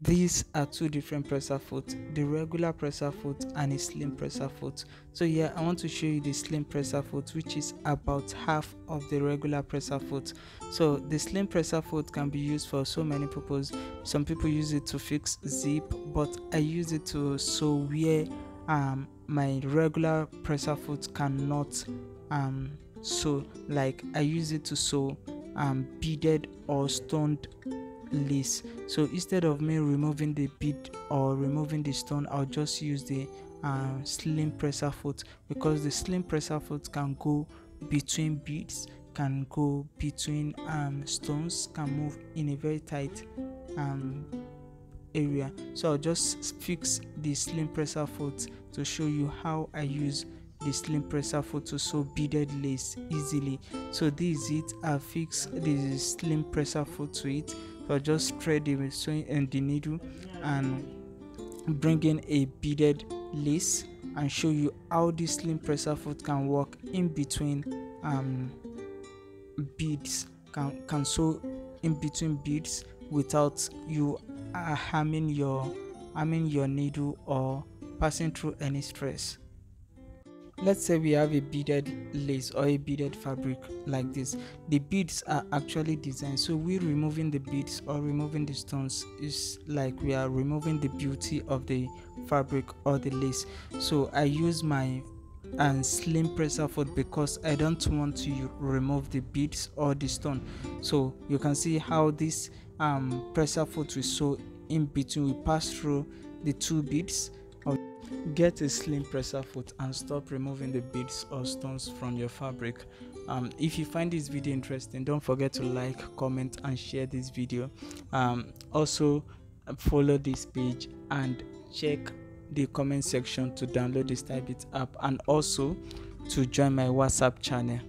These are two different presser foot, the regular presser foot and a slim presser foot. So here I want to show you the slim presser foot, which is about half of the regular presser foot. So the slim presser foot can be used for so many purposes. Some people use it to fix zip, but I use it to sew where my regular presser foot cannot sew. Like I use it to sew beaded or stoned lace. So instead of me removing the bead or removing the stone, I'll just use the slim presser foot, because the slim presser foot can go between beads, can go between stones, can move in a very tight area. So I'll just fix the slim presser foot to show you how I use the slim presser foot to sew beaded lace easily. So this is it. I fix the slim presser foot to it. So I'll just thread the sewing and the needle and bring in a beaded lace and show you how this slim presser foot can work in between beads, can sew in between beads without you harming your needle or passing through any stress. Let's say we have a beaded lace or a beaded fabric like this. The beads are actually designed, so we removing the beads or removing the stones is like we are removing the beauty of the fabric or the lace. So I use my slim presser foot because I don't want to remove the beads or the stone. So you can see how this presser foot will sew in between, we pass through the two beads. Get a slim presser foot and stop removing the beads or stones from your fabric. If you find this video interesting, don't forget to like, comment and share this video. Also follow this page and check the comment section to download the StyleBit app, and also to join my WhatsApp channel.